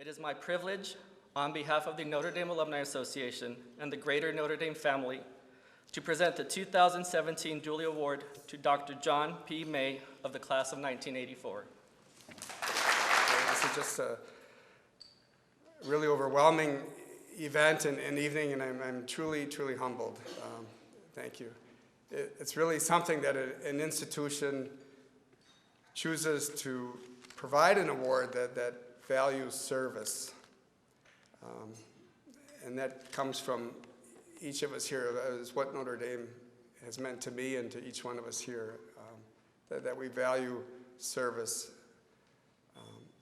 It is my privilege, on behalf of the Notre Dame Alumni Association and the greater Notre Dame family, to present the 2017 Dooley Award to Dr. John P. May of the class of 1984. This is just a really overwhelming event and evening, and I'm truly, truly humbled. Thank you. It's really something that an institution chooses to provide an award that values service. And that comes from each of us here. That is what Notre Dame has meant to me and to each one of us here, that we value service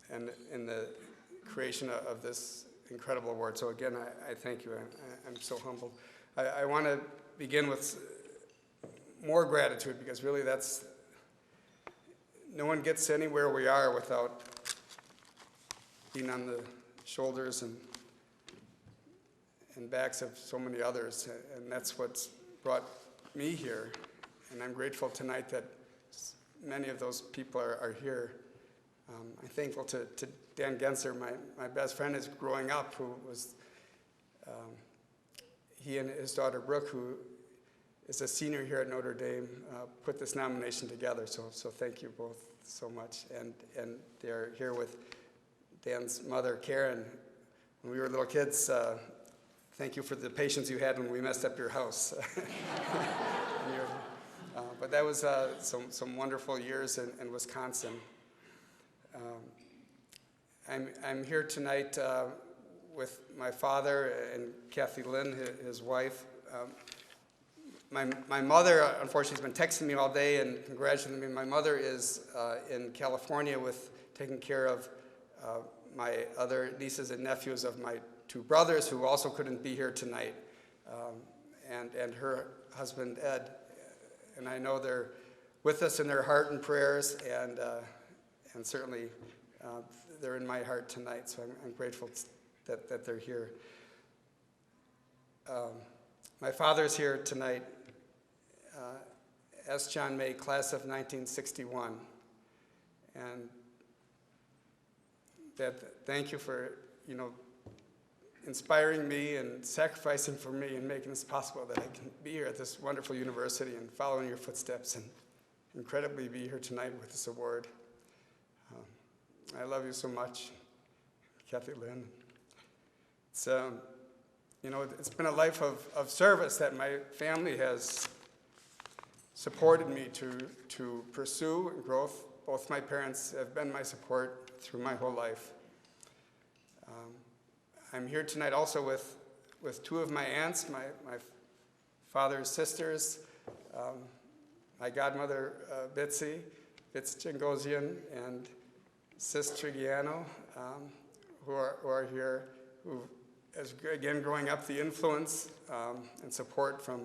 and in the creation of this incredible award. So again, I thank you. I'm so humbled. I want to begin with more gratitude, because really no one gets anywhere we are without being on the shoulders and backs of so many others, and that's what's brought me here. And I'm grateful tonight that many of those people are here. I'm thankful to Dan Genser, my best friend is growing up, who was, he and his daughter Brooke, who is a senior here at Notre Dame, put this nomination together, so thank you both so much. And they're here with Dan's mother, Karen. When we were little kids, thank you for the patience you had when we messed up your house. But that was some wonderful years in Wisconsin. I'm here tonight with my father and Kathy Lynn, his wife. My mother, unfortunately, has been texting me all day and congratulating me. My mother is in California taking care of my other nieces and nephews of my two brothers, who also couldn't be here tonight, and her husband, Ed. And I know they're with us in their heart and prayers, and certainly they're in my heart tonight, so I'm grateful that they're here. My father's here tonight, S. John May, class of 1961. And Dad, thank you for, inspiring me and sacrificing for me and making this possible, that I can be here at this wonderful university and follow in your footsteps and incredibly be here tonight with this award. I love you so much, Kathy Lynn. It's, it's been a life of service that my family has supported me to pursue and growth. Both my parents have been my support through my whole life. I'm here tonight also with two of my aunts, my father's sisters, my godmother, Bitsy Jangosian, and Sis Trigiano, who are here, who, again, growing up, the influence and support from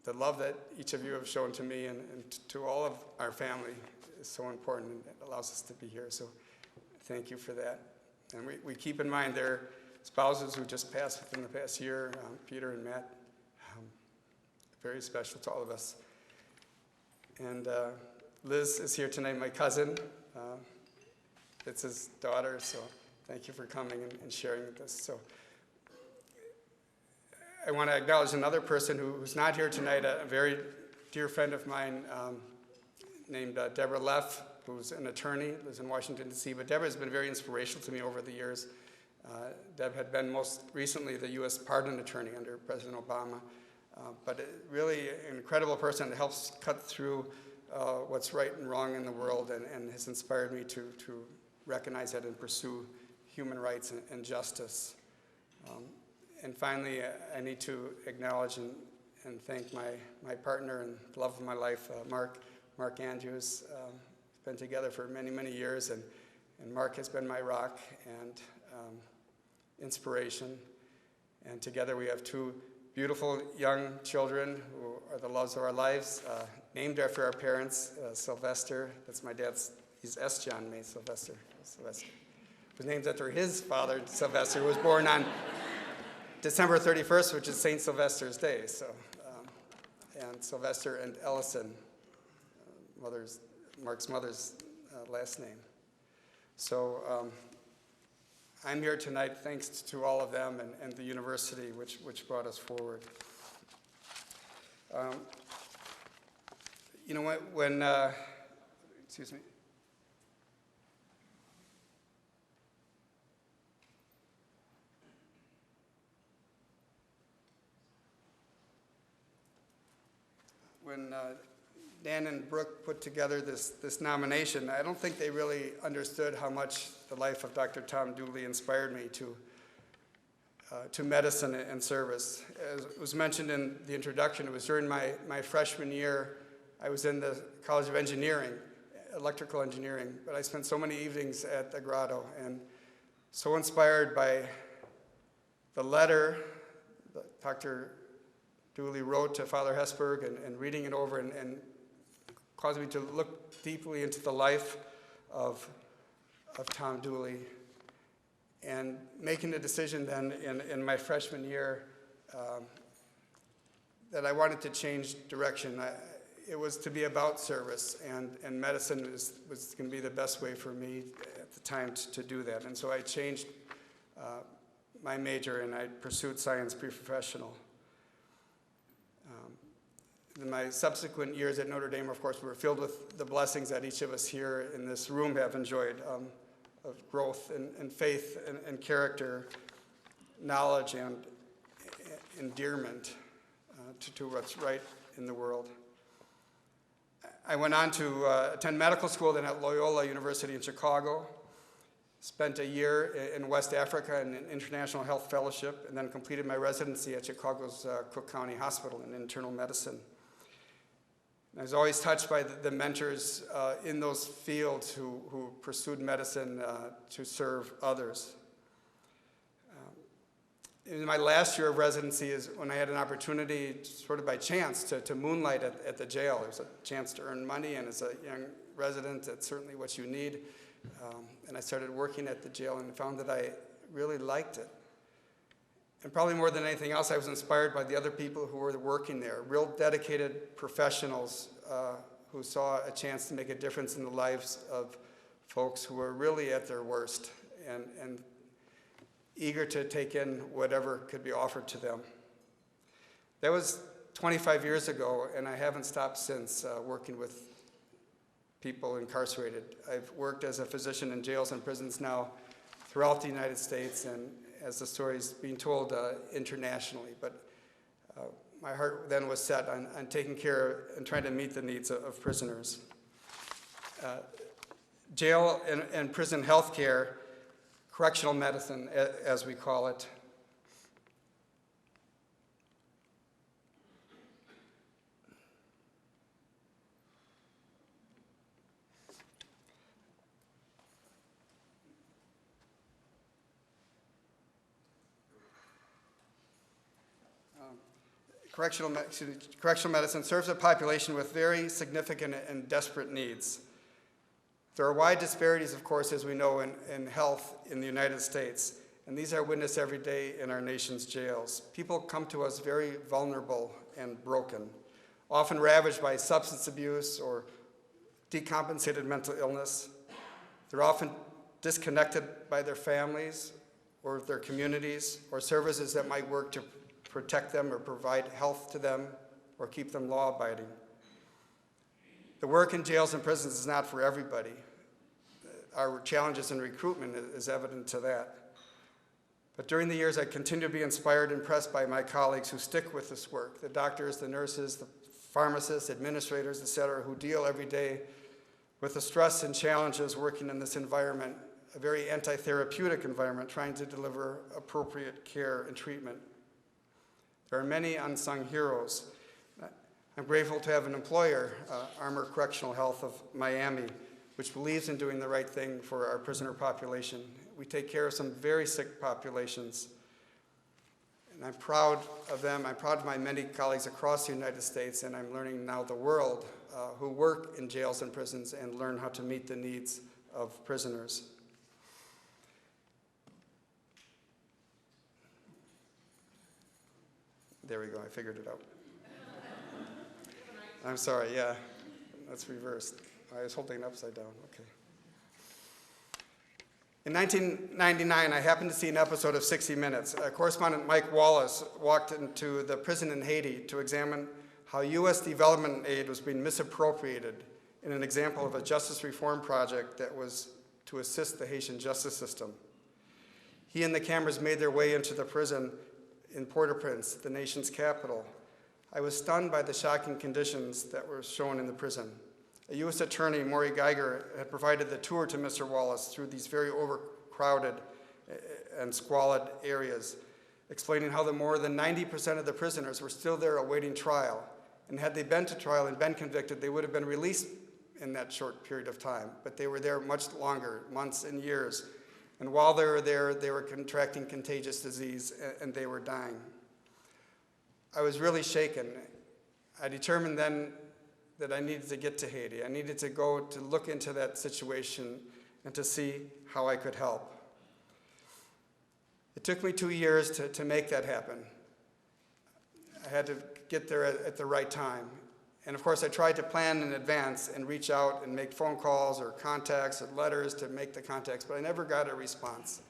the love that each of you have shown to me and to all of our family is so important, and it allows us to be here. So thank you for that. And we keep in mind their spouses who just passed within the past year, Peter and Matt, very special to all of us. And Liz is here tonight, my cousin. It's his daughter, so thank you for coming and sharing with us. So I want to acknowledge another person who's not here tonight, a very dear friend of mine named Deborah Leff, who's an attorney, lives in Washington, D.C. But Deborah has been very inspirational to me over the years. Deb had been most recently the U.S. pardon attorney under President Obama, but really an incredible person that helps cut through what's right and wrong in the world, and has inspired me to recognize that and pursue human rights and justice. And finally, I need to acknowledge and thank my partner and love of my life, Mark Andrews. Been together for many, many years, and Mark has been my rock and inspiration. And together we have two beautiful young children who are the loves of our lives, named after our parents. Sylvester, that's my dad's, he's S. John May Sylvester, was named after his father, Sylvester, who was born on December 31st, which is St. Sylvester's Day. So, and Sylvester and Ellison, Mark's mother's last name. So I'm here tonight thanks to all of them and the university which brought us forward. You know, excuse me. When Dan and Brooke put together this nomination, I don't think they really understood how much the life of Dr. Tom Dooley inspired me to medicine and service. As was mentioned in the introduction, it was during my freshman year. I was in the College of Engineering, electrical engineering, but I spent so many evenings at the grotto and so inspired by the letter that Dr. Dooley wrote to Father Hesburgh and reading it over and caused me to look deeply into the life of Tom Dooley and making a decision then in my freshman year that I wanted to change direction. It was to be about service, and medicine was going to be the best way for me at the time to do that. And so I changed my major and I pursued science pre-professional. In my subsequent years at Notre Dame, of course, were filled with the blessings that each of us here in this room have enjoyed, of growth and faith and character, knowledge and endearment to what's right in the world. I went on to attend medical school then at Loyola University in Chicago, spent a year in West Africa in an international health fellowship, and then completed my residency at Chicago's Cook County Hospital in internal medicine. I was always touched by the mentors in those fields who pursued medicine to serve others. In my last year of residency is when I had an opportunity, sort of by chance, to moonlight at the jail. There was a chance to earn money, and as a young resident, that's certainly what you need. And I started working at the jail and found that I really liked it. And probably more than anything else, I was inspired by the other people who were working there, real dedicated professionals who saw a chance to make a difference in the lives of folks who were really at their worst and eager to take in whatever could be offered to them. That was 25 years ago, and I haven't stopped since working with people incarcerated. I've worked as a physician in jails and prisons now throughout the United States, and as the story's being told internationally. But my heart then was set on taking care and trying to meet the needs of prisoners. Jail and prison health care, correctional medicine, as we call it, correctional medicine serves a population with very significant and desperate needs. There are wide disparities, of course, as we know, in health in the United States, and these are witnessed every day in our nation's jails. People come to us very vulnerable and broken, often ravaged by substance abuse or decompensated mental illness. They're often disconnected by their families or their communities or services that might work to protect them or provide health to them or keep them law-abiding. The work in jails and prisons is not for everybody. Our challenges in recruitment is evident to that. But during the years, I continue to be inspired and impressed by my colleagues who stick with this work, the doctors, the nurses, the pharmacists, administrators, et cetera, who deal every day with the stress and challenges working in this environment, a very anti-therapeutic environment, trying to deliver appropriate care and treatment. There are many unsung heroes. I'm grateful to have an employer, Armor Correctional Health of Miami, which believes in doing the right thing for our prisoner population. We take care of some very sick populations, and I'm proud of them. I'm proud of my many colleagues across the United States, and I'm learning now the world who work in jails and prisons and learn how to meet the needs of prisoners. There we go, I figured it out. I'm sorry, yeah, that's reversed. I was holding it upside down, okay. In 1999, I happened to see an episode of 60 Minutes. Correspondent Mike Wallace walked into the prison in Haiti to examine how U.S. development aid was being misappropriated in an example of a justice reform project that was to assist the Haitian justice system. He and the cameras made their way into the prison in Port-au-Prince, the nation's capital. I was stunned by the shocking conditions that were shown in the prison. A U.S. Attorney, Maury Geiger, had provided the tour to Mr. Wallace through these very overcrowded and squalid areas, explaining how the more than 90% of the prisoners were still there awaiting trial. And had they been to trial and been convicted, they would have been released in that short period of time. But they were there much longer, months and years. And while they were there, they were contracting contagious disease and they were dying. I was really shaken. I determined then that I needed to get to Haiti. I needed to go to look into that situation and to see how I could help. It took me 2 years to make that happen. I had to get there at the right time. And of course, I tried to plan in advance and reach out and make phone calls or contacts or letters to make the contacts, but I never got a response.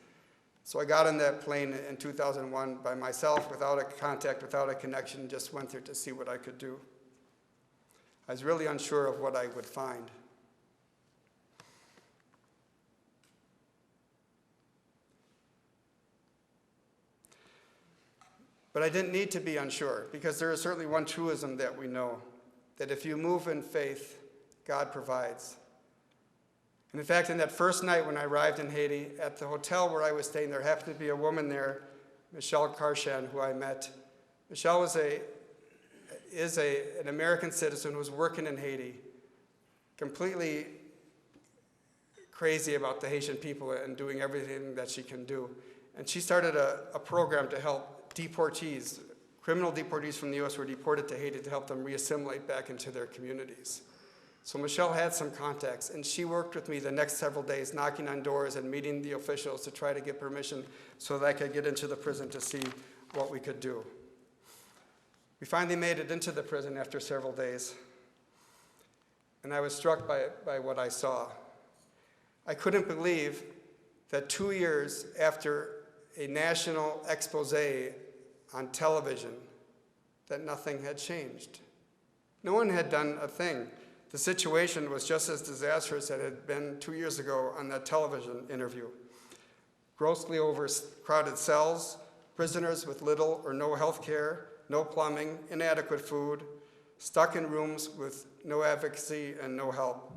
So I got on that plane in 2001 by myself, without a contact, without a connection, just went there to see what I could do. I was really unsure of what I would find. But I didn't need to be unsure, because there is certainly one truism that we know, that if you move in faith, God provides. And in fact, in that first night when I arrived in Haiti, at the hotel where I was staying, there happened to be a woman there, Michelle Karshan, who I met. Michelle is an American citizen who was working in Haiti, completely crazy about the Haitian people and doing everything that she can do. And she started a program to help deportees, criminal deportees from the U.S. who were deported to Haiti, to help them reassimilate back into their communities. So Michelle had some contacts, and she worked with me the next several days, knocking on doors and meeting the officials to try to get permission so that I could get into the prison to see what we could do. We finally made it into the prison after several days, and I was struck by what I saw. I couldn't believe that 2 years after a national expose on television, that nothing had changed. No one had done a thing. The situation was just as disastrous as it had been 2 years ago on that television interview. Grossly overcrowded cells, prisoners with little or no health care, no plumbing, inadequate food, stuck in rooms with no advocacy and no help.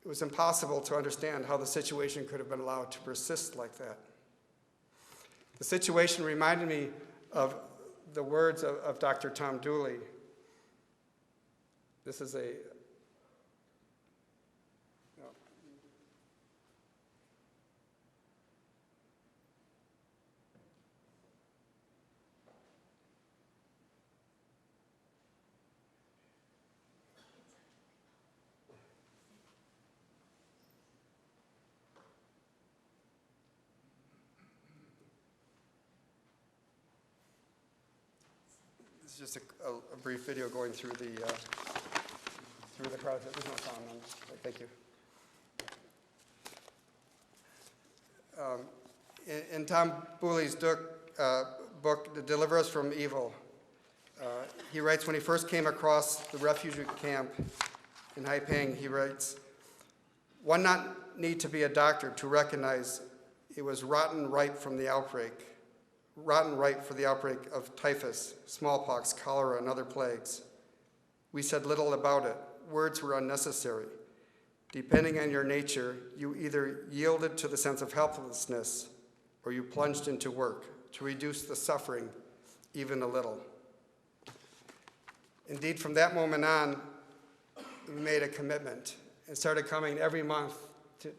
It was impossible to understand how the situation could have been allowed to persist like that. The situation reminded me of the words of Dr. Tom Dooley. This is a This is just a brief video going through the crowd. There's no sound on this, but thank you. In Tom Dooley's book, Deliver Us from Evil, he writes, when he first came across the refugee camp in Haiping, he writes, one not need to be a doctor to recognize it was rotten ripe for the outbreak of typhus, smallpox, cholera, and other plagues. We said little about it. Words were unnecessary. Depending on your nature, you either yielded to the sense of helplessness or you plunged into work to reduce the suffering even a little. Indeed, from that moment on, we made a commitment and started coming every month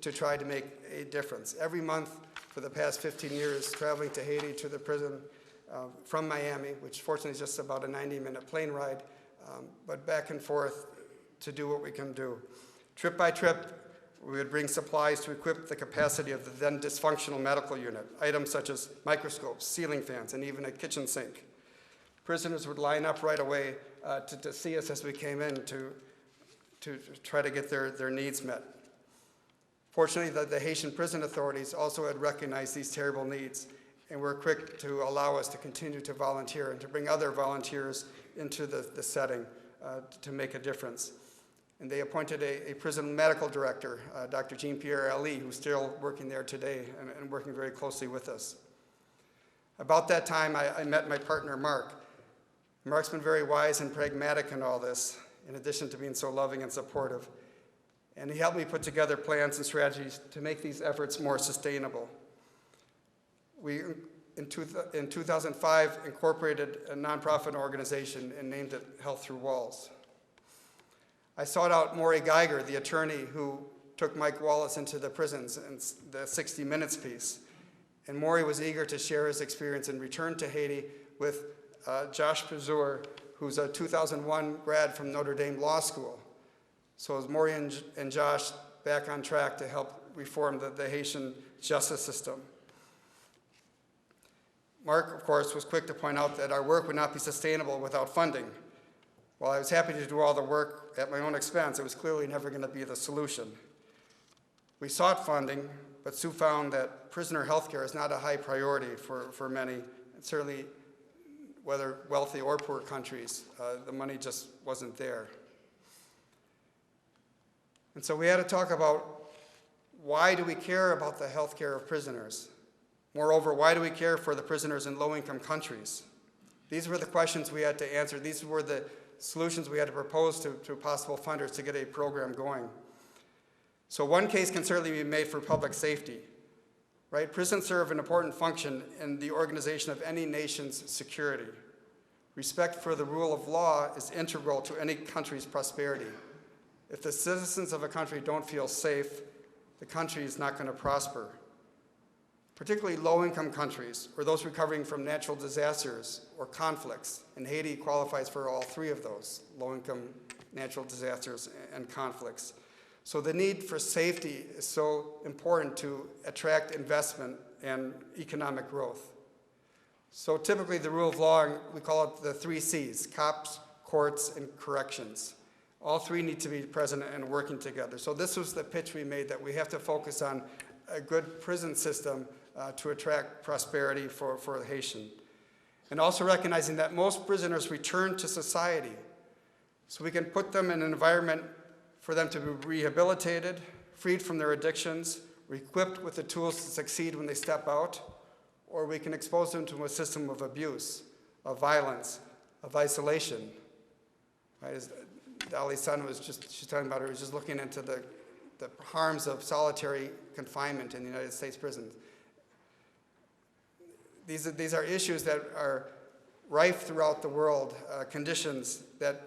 to try to make a difference. Every month for the past 15 years, traveling to Haiti, to the prison from Miami, which fortunately is just about a 90-minute plane ride, but back and forth to do what we can do. Trip by trip, we would bring supplies to equip the capacity of the then dysfunctional medical unit, items such as microscopes, ceiling fans, and even a kitchen sink. Prisoners would line up right away to see us as we came in to try to get their needs met. Fortunately, the Haitian prison authorities also had recognized these terrible needs and were quick to allow us to continue to volunteer and to bring other volunteers into the setting to make a difference. And they appointed a prison medical director, Dr. Jean-Pierre Ali, who's still working there today and working very closely with us. About that time, I met my partner, Mark. Mark's been very wise and pragmatic in all this, in addition to being so loving and supportive. And he helped me put together plans and strategies to make these efforts more sustainable. We, in 2005, incorporated a nonprofit organization and named it Health Through Walls. I sought out Maury Geiger, the attorney who took Mike Wallace into the prisons in the 60 Minutes piece. And Maury was eager to share his experience and returned to Haiti with Josh Pazur, who's a 2001 grad from Notre Dame Law School. So is Maury and Josh back on track to help reform the Haitian justice system. Mark, of course, was quick to point out that our work would not be sustainable without funding. While I was happy to do all the work at my own expense, it was clearly never going to be the solution. We sought funding, but Sue found that prisoner health care is not a high priority for many, and certainly whether wealthy or poor countries, the money just wasn't there. And so we had to talk about why do we care about the health care of prisoners? Moreover, why do we care for the prisoners in low-income countries? These were the questions we had to answer. These were the solutions we had to propose to possible funders to get a program going. So one case can certainly be made for public safety, right? Prisons serve an important function in the organization of any nation's security. Respect for the rule of law is integral to any country's prosperity. If the citizens of a country don't feel safe, the country is not going to prosper. Particularly low-income countries, or those recovering from natural disasters or conflicts, and Haiti qualifies for all three of those, low-income, natural disasters, and conflicts. So the need for safety is so important to attract investment and economic growth. So typically the rule of law, we call it the 3 C's, cops, courts, and corrections. All three need to be present and working together. So this was the pitch we made, that we have to focus on a good prison system to attract prosperity for the Haitian. And also recognizing that most prisoners return to society. So we can put them in an environment for them to be rehabilitated, freed from their addictions, equipped with the tools to succeed when they step out, or we can expose them to a system of abuse, of violence, of isolation. Right? As Dolly's son was she's talking about, was just looking into the harms of solitary confinement in the United States prisons. These are issues that are rife throughout the world, conditions that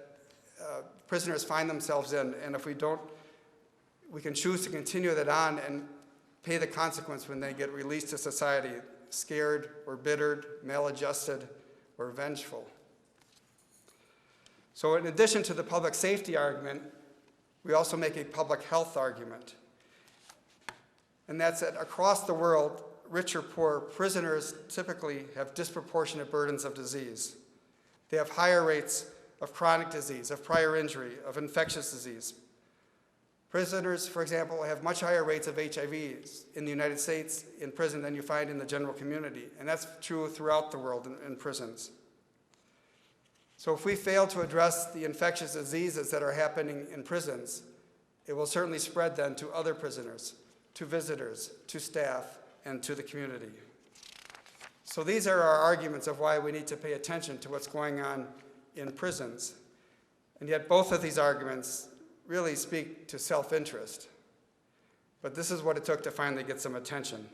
prisoners find themselves in, and if we don't, we can choose to continue that on and pay the consequence when they get released to society, scared or bittered, maladjusted, or vengeful. So in addition to the public safety argument, we also make a public health argument. And that's that across the world, rich or poor, prisoners typically have disproportionate burdens of disease. They have higher rates of chronic disease, of prior injury, of infectious disease. Prisoners, for example, have much higher rates of HIV in the United States in prison than you find in the general community, and that's true throughout the world in prisons. So if we fail to address the infectious diseases that are happening in prisons, it will certainly spread then to other prisoners, to visitors, to staff, and to the community. So these are our arguments of why we need to pay attention to what's going on in prisons. And yet both of these arguments really speak to self-interest. But this is what it took to finally get some attention.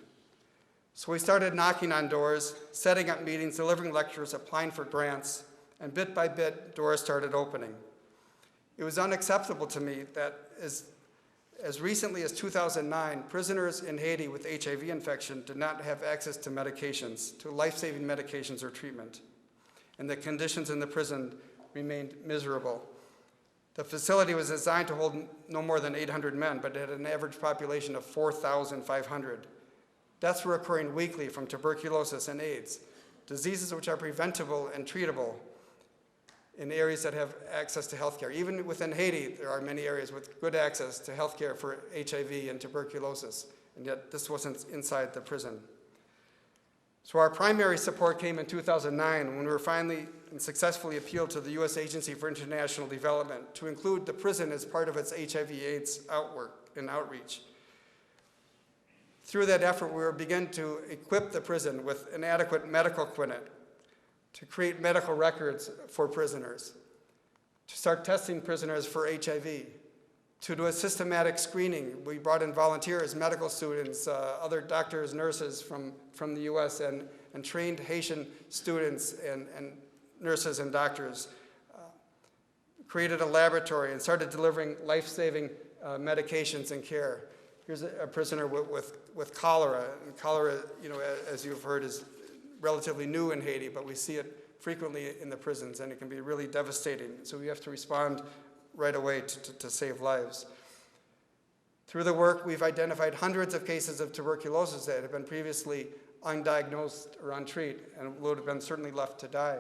So we started knocking on doors, setting up meetings, delivering lectures, applying for grants, and bit by bit, doors started opening. It was unacceptable to me that as recently as 2009, prisoners in Haiti with HIV infection did not have access to medications, to life-saving medications or treatment, and the conditions in the prison remained miserable. The facility was designed to hold no more than 800 men, but it had an average population of 4,500. Deaths were occurring weekly from tuberculosis and AIDS, diseases which are preventable and treatable. in areas that have access to health care. Even within Haiti, there are many areas with good access to health care for HIV and tuberculosis, and yet this wasn't inside the prison. So our primary support came in 2009 when we were finally and successfully appealed to the U.S. Agency for International Development to include the prison as part of its HIV/AIDS outwork and outreach. Through that effort, we were beginning to equip the prison with an adequate medical clinic, to create medical records for prisoners, to start testing prisoners for HIV, to do a systematic screening. We brought in volunteers, medical students, other doctors, nurses from the US, and trained Haitian students and nurses and doctors, created a laboratory and started delivering life-saving medications and care. Here's a prisoner with cholera. And cholera, as you've heard, is relatively new in Haiti, but we see it frequently in the prisons, and it can be really devastating. So we have to respond right away to save lives. Through the work, we've identified hundreds of cases of tuberculosis that have been previously undiagnosed or untreated and would have been certainly left to die.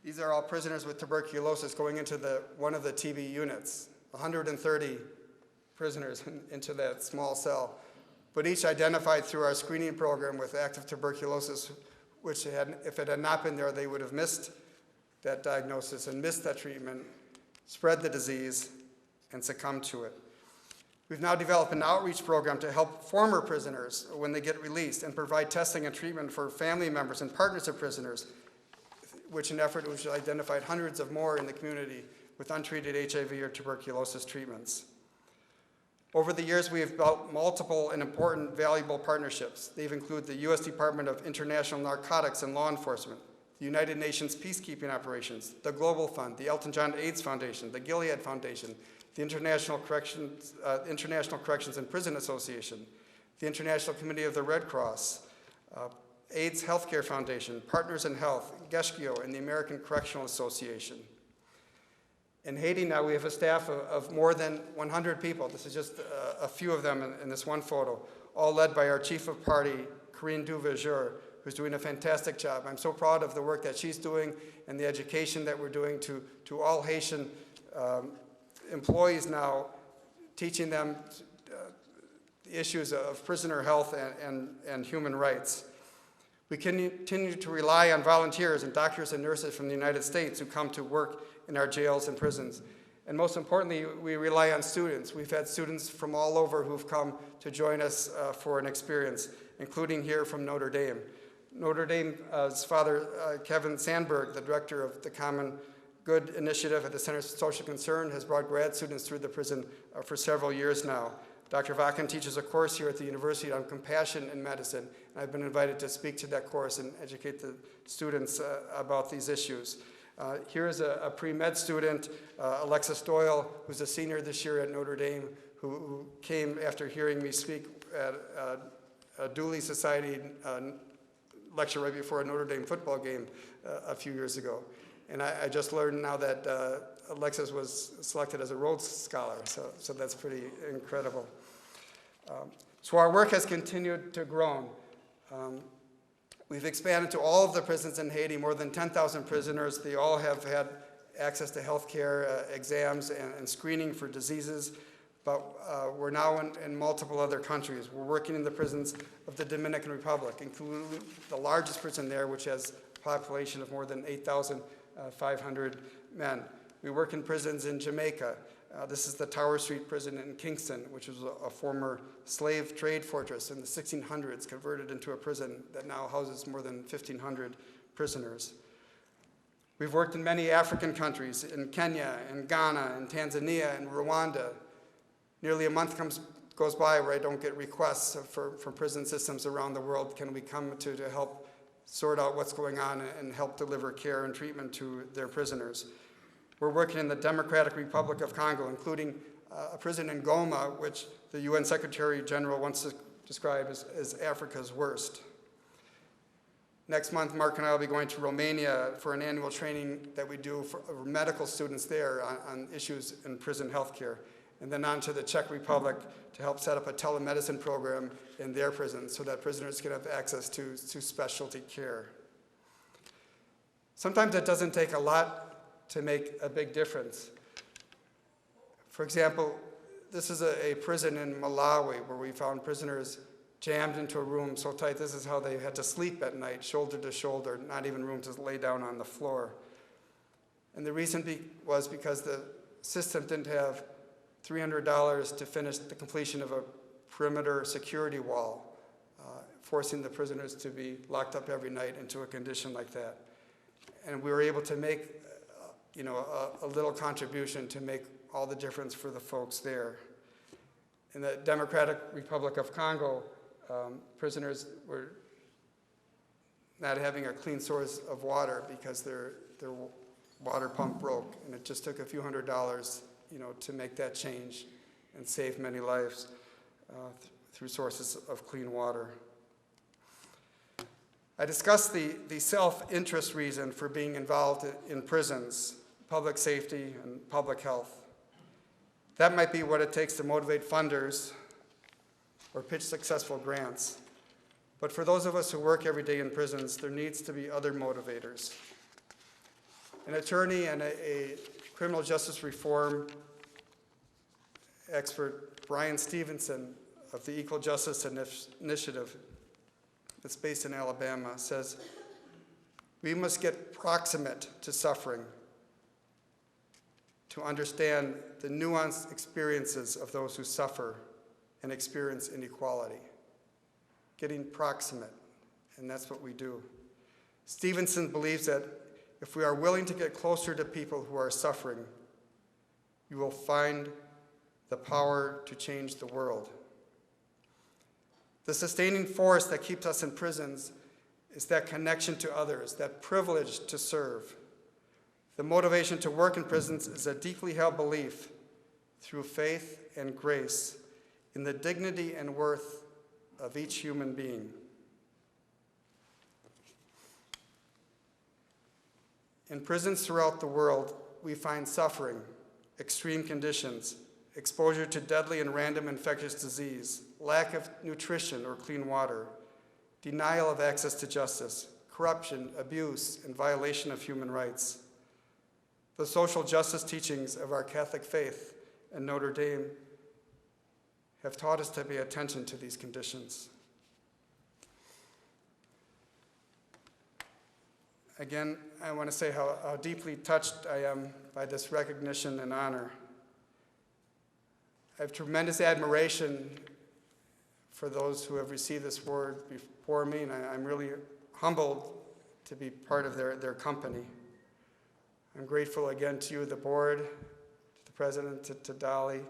These are all prisoners with tuberculosis going into one of the TB units, 130 prisoners into that small cell, but each identified through our screening program with active tuberculosis, which if it had not been there, they would have missed that diagnosis and missed that treatment, spread the disease, and succumbed to it. We've now developed an outreach program to help former prisoners when they get released and provide testing and treatment for family members and partners of prisoners, which identified hundreds of more in the community with untreated HIV or tuberculosis treatments. Over the years, we have built multiple and important valuable partnerships. They've included the U.S. Department of International Narcotics and Law Enforcement, the United Nations Peacekeeping Operations, the Global Fund, the Elton John AIDS Foundation, the Gilead Foundation, the International Corrections and Prison Association, the International Committee of the Red Cross, AIDS Healthcare Foundation, Partners in Health, Geshkio, and the American Correctional Association. In Haiti now, we have a staff of more than 100 people. This is just a few of them in this one photo, all led by our chief of party, Corinne Duverger, who's doing a fantastic job. I'm so proud of the work that she's doing and the education that we're doing to all Haitian employees now, teaching them the issues of prisoner health and human rights. We continue to rely on volunteers and doctors and nurses from the United States who come to work in our jails and prisons. And most importantly, we rely on students. We've had students from all over who've come to join us for an experience, including here from Notre Dame. Notre Dame's father, Kevin Sandberg, the director of the Common Good Initiative at the Center for Social Concern, has brought grad students through the prison for several years now. Dr. Vacan teaches a course here at the university on compassion in medicine, and I've been invited to speak to that course and educate the students about these issues. Here is a pre-med student, Alexis Doyle, who's a senior this year at Notre Dame, who came after hearing me speak at a Dooley Society lecture right before a Notre Dame football game a few years ago. And I just learned now that Alexis was selected as a Rhodes Scholar, so that's pretty incredible. So our work has continued to grow. We've expanded to all of the prisons in Haiti, more than 10,000 prisoners. They all have had access to health care, exams, and screening for diseases. But we're now in multiple other countries. We're working in the prisons of the Dominican Republic, including the largest prison there, which has a population of more than 8,500 men. We work in prisons in Jamaica. This is the Tower Street prison in Kingston, which was a former slave trade fortress in the 1600s, converted into a prison that now houses more than 1,500 prisoners. We've worked in many African countries, in Kenya, in Ghana, in Tanzania, in Rwanda. Nearly a month goes by where I don't get requests for prison systems around the world. Can we come to help sort out what's going on and help deliver care and treatment to their prisoners? We're working in the Democratic Republic of Congo, including a prison in Goma, which the UN Secretary General wants to describe as Africa's worst. Next month, Mark and I will be going to Romania for an annual training that we do for medical students there on issues in prison health care. and then on to the Czech Republic to help set up a telemedicine program in their prisons so that prisoners can have access to specialty care. Sometimes it doesn't take a lot to make a big difference. For example, this is a prison in Malawi where we found prisoners jammed into a room so tight this is how they had to sleep at night, shoulder to shoulder, not even room to lay down on the floor. And the reason was because the system didn't have $300 to finish the completion of a perimeter security wall, forcing the prisoners to be locked up every night into a condition like that. And we were able to make a little contribution to make all the difference for the folks there. In the Democratic Republic of Congo, prisoners were not having a clean source of water because their water pump broke, and it just took a few $100s, to make that change and save many lives through sources of clean water. I discussed the self-interest reason for being involved in prisons, public safety and public health. That might be what it takes to motivate funders or pitch successful grants. But for those of us who work every day in prisons, there needs to be other motivators. An attorney and a criminal justice reform expert, Brian Stevenson of the Equal Justice Initiative, that's based in Alabama, says, "We must get proximate to suffering to understand the nuanced experiences of those who suffer and experience inequality." Getting proximate, and that's what we do. Stevenson believes that if we are willing to get closer to people who are suffering, you will find the power to change the world. The sustaining force that keeps us in prisons is that connection to others, that privilege to serve. The motivation to work in prisons is a deeply held belief through faith and grace in the dignity and worth of each human being. In prisons throughout the world, we find suffering, extreme conditions, exposure to deadly and random infectious disease, lack of nutrition or clean water, denial of access to justice, corruption, abuse, and violation of human rights. The social justice teachings of our Catholic faith and Notre Dame have taught us to pay attention to these conditions. Again, I want to say how deeply touched I am by this recognition and honor. I have tremendous admiration for those who have received this award before me, and I'm really humbled to be part of their company. I'm grateful again to you, the board, to the president, to Dolly,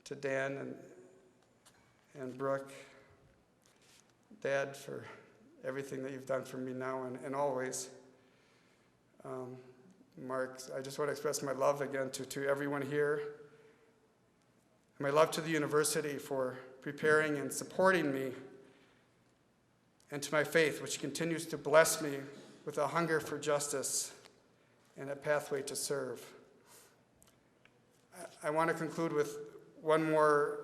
to Dan and Brooke, Dad, for everything that you've done for me now and always. Mark, I just want to express my love again to everyone here. My love to the university for preparing and supporting me, and to my faith, which continues to bless me with a hunger for justice and a pathway to serve. I want to conclude with one more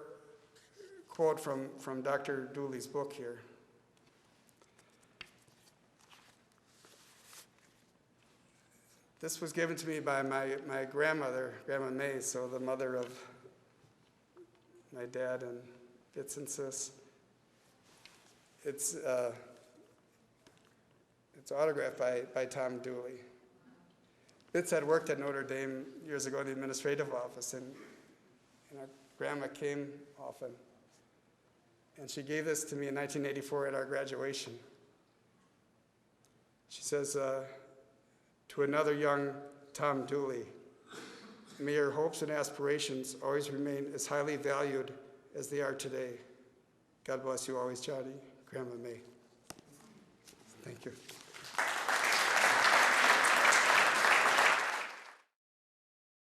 quote from Dr. Dooley's book here. This was given to me by my grandmother, Grandma May, so the mother of my dad and Fitz and Sis. It's autographed by Tom Dooley. Fitz had worked at Notre Dame years ago in the administrative office, and our grandma came often. And she gave this to me in 1984 at our graduation. She says, to another young Tom Dooley, may your hopes and aspirations always remain as highly valued as they are today. God bless you always, Johnny. Grandma May. Thank you.